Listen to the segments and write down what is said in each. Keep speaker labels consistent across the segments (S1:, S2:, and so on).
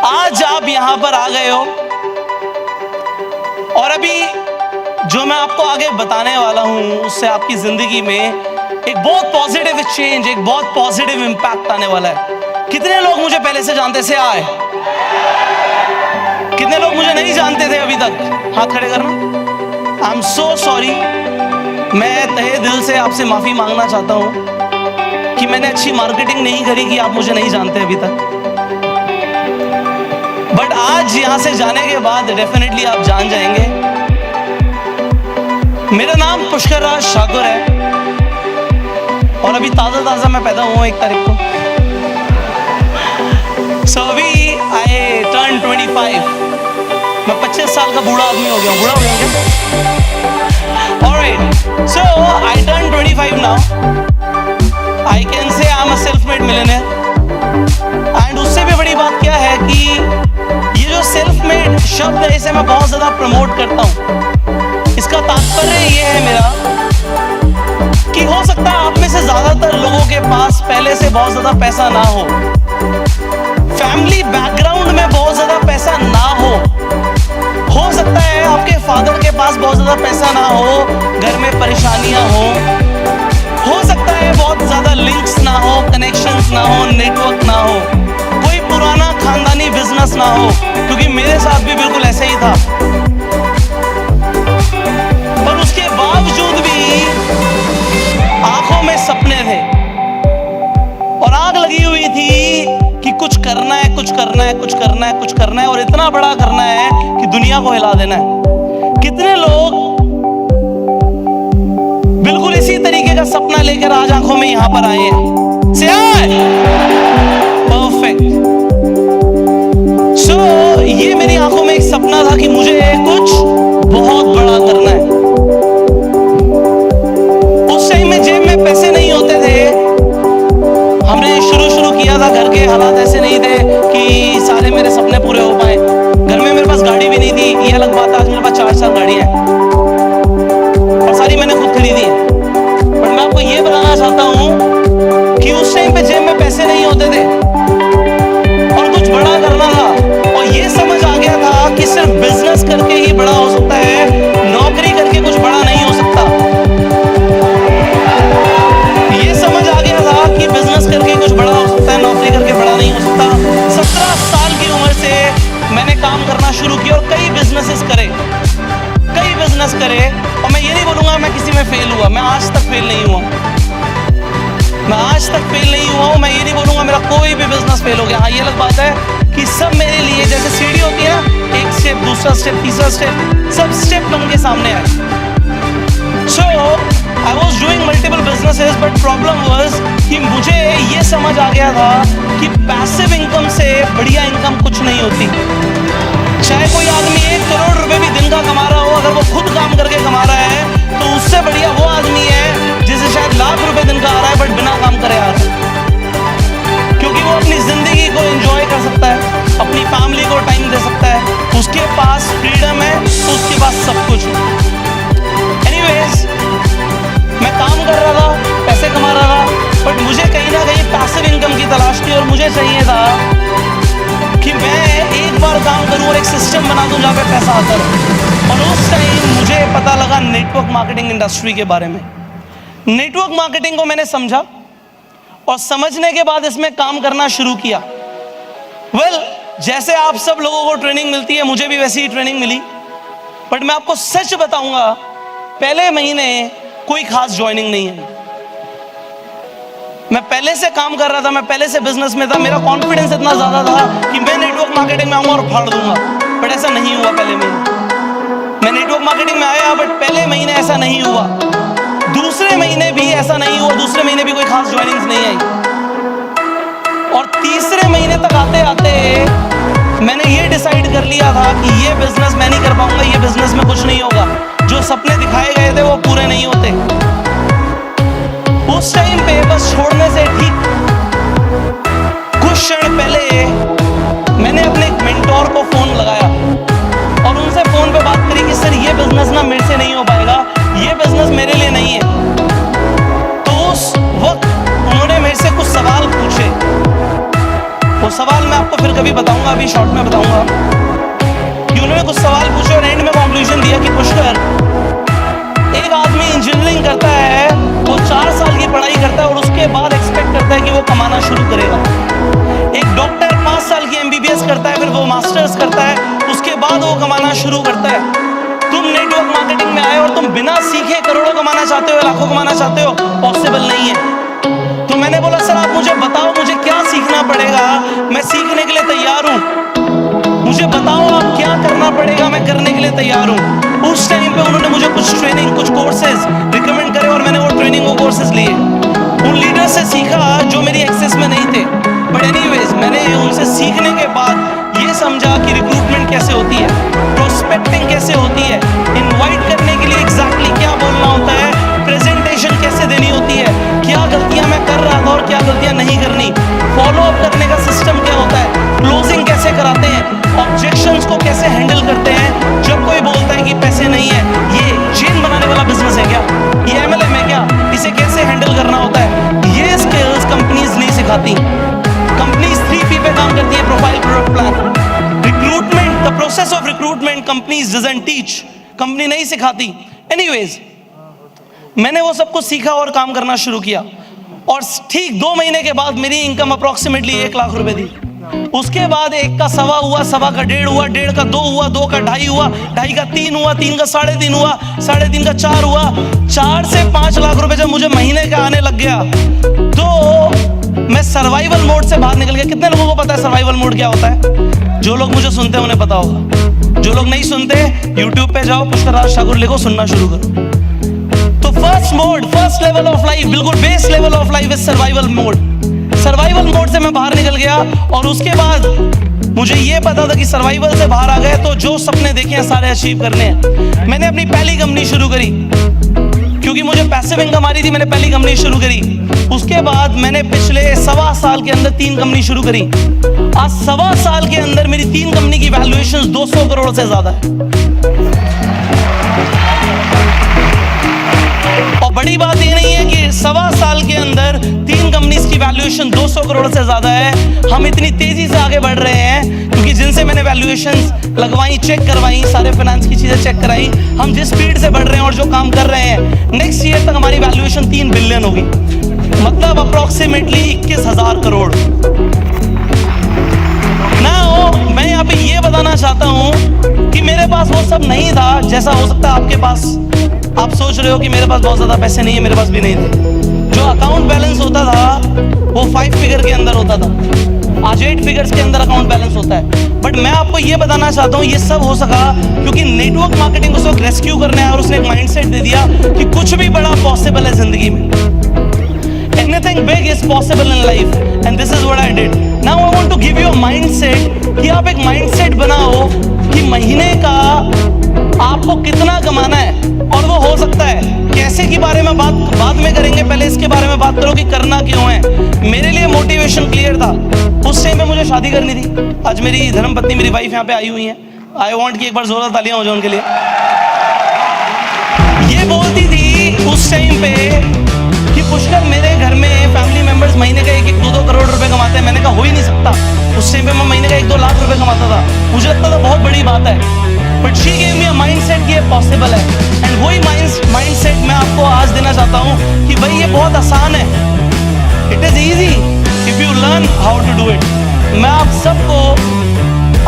S1: आज आप यहां पर आ गए हो और अभी जो मैं आपको आगे बताने वाला हूं उससे आपकी जिंदगी में एक बहुत पॉजिटिव चेंज, एक बहुत पॉजिटिव इंपैक्ट आने वाला है। कितने लोग मुझे पहले से जानते से आए? कितने लोग मुझे नहीं जानते थे अभी तक? हाथ खड़े करना। आई एम सो सॉरी, मैं तहे दिल से आपसे माफी मांगना चाहता हूं कि मैंने अच्छी मार्केटिंग नहीं करी कि आप मुझे नहीं जानते अभी तक। बट आज यहां से जाने के बाद डेफिनेटली आप जान जाएंगे। मेरा नाम पुष्कर राज ठाकुर है और अभी ताजा मैं पैदा हुआ 1 तारीख को। सो अभी आई टर्न 25। मैं 25 साल का बूढ़ा आदमी हो गया। बूढ़ा हो गया क्या? Alright, so I turn 25 now. I can say I am a self made millionaire. And उससे भी बड़ी बात क्या है कि ये जो सेल्फ मेड शब्द है इसे मैं बहुत ज्यादा प्रमोट करता हूं। इसका तात्पर्य ये है मेरा कि हो सकता है आप में से ज्यादातर लोगों के पास पहले से बहुत ज्यादा पैसा ना हो, फैमिली बैकग्राउंड में बहुत ज्यादा पैसा ना हो सकता है आपके फादर के पास बहुत ज्यादा पैसा ना हो, घर में परेशानियां हो सकता है बहुत ज्यादा लिंक्स ना हो, कनेक्शंस ना हो, नेटवर्क ना हो, कोई पुराना खानदानी बिजनेस ना हो, क्योंकि मेरे साथ भी बिल्कुल ऐसे ही था। पर उसके बावजूद भी आंखों में सपने थे और आग लगी हुई थी कि कुछ करना है, कुछ करना है, कुछ करना है, कुछ करना है और इतना बड़ा करना है कि दुनिया को हिला देना है। कितने लोग बिल्कुल इसी तरीके का सपना लेकर आज आंखों में यहां पर आए हैं? से आए परफेक्ट। सो ये मेरी आंखों में एक सपना था कि मुझे कुछ बहुत बड़ा करना है। उस टाइम में जेब में पैसे नहीं होते थे। हमने शुरू किया था, घर के हालात ऐसे नहीं थे कि सारे मेरे सपने पूरे हो पाए। घर में मेरे पास गाड़ी भी नहीं थी, ये अलग बात है। आज मेरे पास 4 गाड़ियां हैं और सारी मैंने खुद खरीदी है। बट मैं आपको ये बताना चाहता हूं कि उस टाइम पे जेब में पैसे नहीं होते थे और कुछ बड़ा करना था और ये समझ आ गया था कि सिर्फ बिजनेस करके ही बड़ा हो सकता है, नौकरी करके कुछ बड़ा नहीं हो सकता। ये समझ आ गया था कि बिजनेस करके कुछ बड़ा हो सकता है, नौकरी करके बड़ा नहीं हो सकता। 17 साल की उम्र से मैंने काम करना शुरू किया और कई बिजनेस करे और मैं ये नहीं बोलूंगा मैं किसी में फेल हुआ। मैं आज तक फेल नहीं हुआ। मैं ये नहीं बोलूंगा मेरा कोई भी बिजनेस फेल हो गया। हाँ, ये अलग बात है कि सब मेरे लिए जैसे सीढ़ी होती है, एक स्टेप, दूसरा स्टेप, तीसरा स्टेप, सब स्टेप बन के सामने आए। So I was doing multiple businesses but problem was कि मुझे ये समझ आ गया था कि पैसिव इनकम से बढ़िया इनकम कुछ नहीं होती। चाहे कोई आदमी 1 करोड़ रुपए भी दिन का कमा रहा हो, अगर वो खुद काम करके कमा रहा है तो उससे बढ़िया वो आदमी है जिसे शायद लाख रुपए दिन का आ रहा है बट बिना काम करे आ रहा है। क्योंकि वो अपनी जिंदगी को एंजॉय कर सकता है, अपनी फैमिली को टाइम दे सकता है, उसके पास फ्रीडम है, तो उसके पास सब कुछ है। एनीवेज, मैं काम कर रहा था, पैसे कमा रहा था, बट मुझे कहीं ना कहीं पैसिव इनकम की तलाश थी और मुझे चाहिए था कि मैं एक बार काम करूं और एक सिस्टम बना दूं जहां पे पैसा आता रहे। और उस टाइम मुझे पता लगा नेटवर्क मार्केटिंग इंडस्ट्री के बारे में। नेटवर्क मार्केटिंग को मैंने समझा और समझने के बाद इसमें काम करना शुरू किया। जैसे आप सब लोगों को ट्रेनिंग मिलती है, मुझे भी वैसी ही ट्रेनिंग मिली। बट मैं आपको सच बताऊंगा, पहले महीने कोई खास ज्वाइनिंग नहीं है। मैं पहले से काम कर रहा था, मैं पहले से बिजनेस में था, मेरा कॉन्फिडेंस इतना ज्यादा था कि मैं नेटवर्क मार्केटिंग में आऊंगा और फाड़ दूंगा। बट ऐसा नहीं हुआ। पहले महीने मैं नेटवर्क मार्केटिंग में आया बट पहले महीने ऐसा नहीं हुआ। दूसरे महीने भी ऐसा नहीं हुआ। दूसरे महीने भी कोई खास ज्वाइनिंग्स नहीं आई। और तीसरे महीने तक आते आते मैंने ये डिसाइड कर लिया था कि ये बिजनेस मैं नहीं कर पाऊंगा, ये बिजनेस में कुछ नहीं होगा। जो सपने दिखाए गए थे वो पूरे नहीं होते। उस टाइम पे बस छोड़ने से ठीक कुछ क्षण पहले मैंने अपने एक मेंटोर को फोन लगाया और उनसे फोन पे बात करी कि सर ये बिजनेस ना मेरे से नहीं हो पाएगा, ये बिजनेस मेरे लिए नहीं है। तो उस वक्त उन्होंने मेरे से कुछ सवाल पूछे। वो सवाल मैं आपको फिर कभी बताऊंगा, अभी शॉर्ट में बताऊंगा कि उन्होंने कुछ सवाल पूछे और एंड में कंक्लूजन दिया कि पुष्कर, एक आदमी इंजीनियरिंग करता है, वो 4 साल की पढ़ाई करता है और उसके बाद एक्सपेक्ट करता है कि वो कमाना शुरू करेगा। एक डॉक्टर 5 साल की MBBS करता है, फिर वो मास्टर्स करता है, उसके बाद वो कमाना शुरू करता है। तुम नेटवर्क मार्केटिंग में आए और तुम बिना सीखे करोड़ों कमाना चाहते हो, लाखों कमाना चाहते हो, पॉसिबल नहीं है। तो मैंने बोला सर आप मुझे बताओ मुझे क्या सीखना पड़ेगा, मैं सीखने के लिए तैयार हूँ, मुझे बताओ आप क्या करना पड़ेगा, मैं करने के लिए तैयार हूँ। उस टाइम पे उन्होंने मुझे कुछ ट्रेनिंग, कुछ कोर्सेज रिकमेंड करे और मैंने वो ट्रेनिंग, वो कोर्सेज लिए। उन लीडर से सीखा जो मेरी एक्सेस में नहीं थे, बट एनीवेज मैंने उनसे सीखने के बाद ये समझा कि रिक्रूटमेंट कैसे होती है, प्रोस्पेक्टिंग कैसे होती है, इनवाइट करने के लिए एग्जैक्टली क्या बोलना होता है, प्रेजेंटेशन कैसे देनी होती है, क्या गलतियां मैं कर रहा था और क्या गलतियां नहीं करनी, फॉलो अप करने का सिस्टम क्या होता है, क्लोजिंग कैसे कराते हैं, ऑब्जेक्शंस को कैसे हैंडल करते हैं जब कोई बोलता है कि पैसे नहीं है, ये चेन बनाने वाला बिजनेस है क्या, ये MLM है क्या, इसे कैसे हैंडल करना होता है, ये स्किल्स कंपनीज नहीं सिखाती। कंपनीज 3P पे काम करती है, profile, product, plan. Recruitment, the process of recruitment companies doesn't teach, company नहीं सिखाती। एनीवेज मैंने वो सब कुछ सीखा और काम करना शुरू किया और ठीक 2 महीने के बाद मेरी इनकम अप्रोक्सीमेटली 1 लाख रुपए थी। उसके बाद 1 का 1.25 हुआ, 1.25 का 1.5 हुआ, 1.5 का 2 हुआ, 2 का 2.5 हुआ, 2.5 का 3 हुआ, 3 का 3.5 हुआ, 3.5 का 4 हुआ। 4 से 5 लाख रुपए जब मुझे महीने का आने लग गया तो मैं सर्वाइवल मोड से बाहर निकल गया। कितने लोगों को पता है सर्वाइवल मोड क्या होता है? जो लोग मुझे सुनते हैं उन्हें पता होगा, जो लोग नहीं सुनते यूट्यूब पे जाओ, पुष्कर राज ठाकुर लिखो, सुनना शुरू करो। तो first mode, first level of life, बिल्कुल base level of life is survival mode. Survival mode से मैं बाहर निकल गया और उसके बाद मुझे ये पता था कि सर्वाइवल से बाहर आ गए तो जो सपने देखे हैं सारे अचीव करने हैं। मैंने अपनी पहली कंपनी शुरू करी क्योंकि मुझे पैसिव इनकम आ रही थी, मैंने पहली कंपनी शुरू करी। उसके बाद मैंने पिछले 1.25 साल के अंदर 3 कंपनी शुरू करी। आज 1.25 साल के अंदर मेरी 3 कंपनी की वैल्यूएशन 200 करोड़ से ज्यादा है। और बड़ी बात ये नहीं है कि 1.25 साल के अंदर 3 कंपनीज की वैल्यूएशन 200 करोड़ से ज्यादा है। हम इतनी तेजी से आगे बढ़ रहे हैं क्योंकि जिनसे मैंने वैल्यूएशंस लगवाई, चेक करवाई, सारे फाइनेंस की चीजें चेक कराई, हम जिस स्पीड से बढ़ रहे हैं और जो काम कर रहे हैं, नेक्स्ट ईयर तक हमारी वैल्यूएशन 3 बिलियन होगी, मतलब अप्रोक्सीमेटली 21,000 करोड़। मैं यहाँ पे ये बताना चाहता हूँ कि मेरे पास वो सब नहीं था जैसा हो सकता है आपके पास। आप सोच रहे हो कि मेरे पास बहुत ज्यादा पैसे नहीं है, मेरे पास भी नहीं थे। जो अकाउंट बैलेंस होता था वो 5 फिगर के अंदर होता था, आज 8 फिगर्स के अंदर अकाउंट बैलेंस होता है। बट मैं आपको ये बताना चाहता हूँ ये सब हो सका क्योंकि नेटवर्क मार्केटिंग उस वक्त रेस्क्यू करने आया और उसने एक माइंडसेट दे दिया कि कुछ भी बड़ा पॉसिबल है जिंदगी में। Anything big is possible in life and this is what I did. Now I want to give you a mindset कि आप एक mindset बनाओ कि महीने का आपको कितना कमाना है और वो हो सकता है कैसे की बारे में बात बाद में करेंगे, पहले इसके बारे में बात करो कि करना क्यों है। मेरे लिए मोटिवेशन क्लियर था। उस टाइम पे मुझे शादी करनी थी। आज मेरी धर्मपत्नी, मेरी वाइफ यहाँ पे आई हुई है। आई वांट कि एक बार जोरदार तालियां हो जाए उनके लिए। ये बोलती थी उस टाइम पे कि पुष्कर मेरे घर में फैमिली मेंबर्स महीने का 1-1, 2-2 करोड़ रुपए कमाते हैं। मैंने कहा हो ही नहीं सकता। उस टाइम पे मैं महीने का 1-2 लाख रुपए कमाता था, मुझे लगता था बहुत बड़ी बात है। But she gave me a mindset कि ये पॉसिबल है एंड वही माइंडसेट मैं आपको आज देना चाहता हूँ कि भाई ये बहुत आसान है। It is easy if you learn how to do it. मैं आप सबको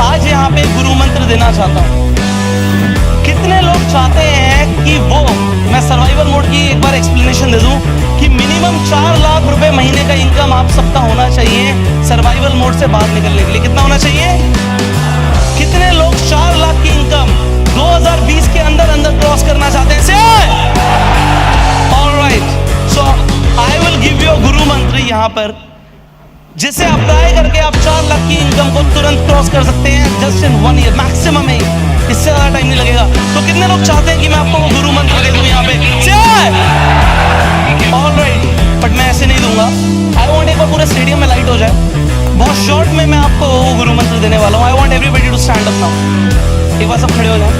S1: आज यहाँ पे गुरु मंत्र देना चाहता हूँ। कितने लोग चाहते हैं कि वो, मैं सर्वाइवल मोड की एक बार एक्सप्लेनेशन दे दूं कि मिनिमम 4 लाख रुपए महीने का इनकम आप सबका होना चाहिए सर्वाइवल मोड से बाहर निकलने के लिए। कितना होना चाहिए? कितने लोग 4 लाख की इनकम 2020 के अंदर अंदर क्रॉस करना चाहते हैं? Alright, so I will give you गुरु मंत्र यहाँ पर जिसे अप्लाई करके आप 4 लाख की इनकम को तुरंत क्रॉस कर सकते हैं जस्ट इन 1 ईयर मैक्सिमम है। इससे ज्यादा टाइम नहीं लगेगा। तो कितने लोग चाहते हैं कि मैं आपको वो गुरु मंत्र दे दूं यहाँ पे? ऑलराइट, बट मैं ऐसे नहीं दूंगा। आई वांट एक बार पूरे स्टेडियम में लाइट हो जाए, बहुत शॉर्ट में मैं आपको वो गुरु मंत्र देने वाला हूँ। I want everybody to stand up now. एक बार सब खड़े हो जाए।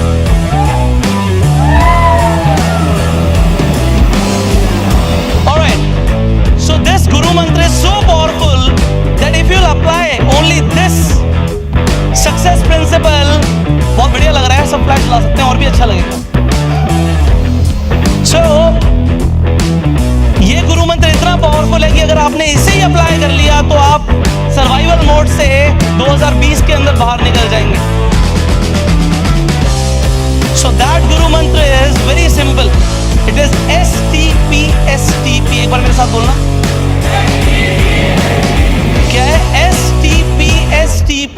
S1: ऑलराइट, सो दिस गुरु मंत्र is so powerful that if you'll apply only this भी अच्छा लगेगा। सो ये गुरु मंत्र इतना पावरफुल है कि अगर आपने इसे ही अप्लाई कर लिया तो आप सर्वाइवल मोड से 2020 के अंदर बाहर निकल जाएंगे। सो दैट गुरु मंत्र is very simple, it is STP STP। एक बार मेरे साथ बोलना, क्या है STP STP?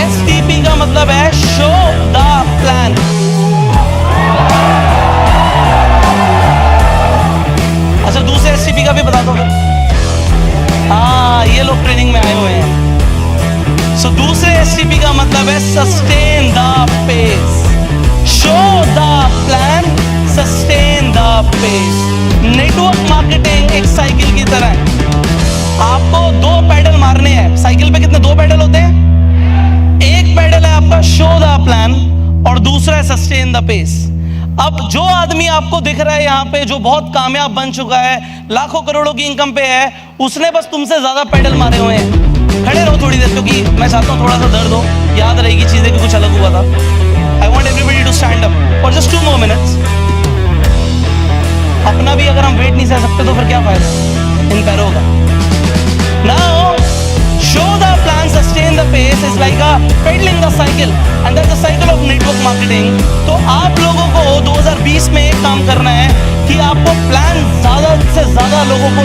S1: STP का मतलब है शो द प्लान। अच्छा दूसरे STP का भी बता दो फिर। हाँ ये लोग ट्रेनिंग में आए हुए हैं। सो दूसरे STP का मतलब है sustain the pace, show the plan, sustain the pace. Network marketing एक साइकिल की तरह है, आपको 2 पैडल मारने हैं। साइकिल पे कितने 2 पैडल होते हैं? एक पैडल है आपका शो द प्लान और दूसरा है सस्टेन द पेस। अब जो आदमी आपको दिख रहा है यहाँ पे जो बहुत कामयाब बन चुका है, लाखों करोड़ों की इनकम पे है, उसने बस तुमसे ज्यादा पैडल मारे हुए हैं। खड़े रहो थोड़ी देर, क्योंकि मैं चाहता हूँ थोड़ा सा दर्द हो, याद रहेगी चीजें कि कुछ अलग हुआ था। I want everybody to stand up for just 2 more minutes। अपना भी अगर हम वेट नहीं सह सकते तो फिर क्या फायदा इन पैरों का। Now show the plan, sustain the pace is like a pedalling the cycle and that's the cycle of network marketing. तो आप लोगों को 2020 में एक काम करना है कि आपको प्लान ज्यादा से ज्यादा लोगों को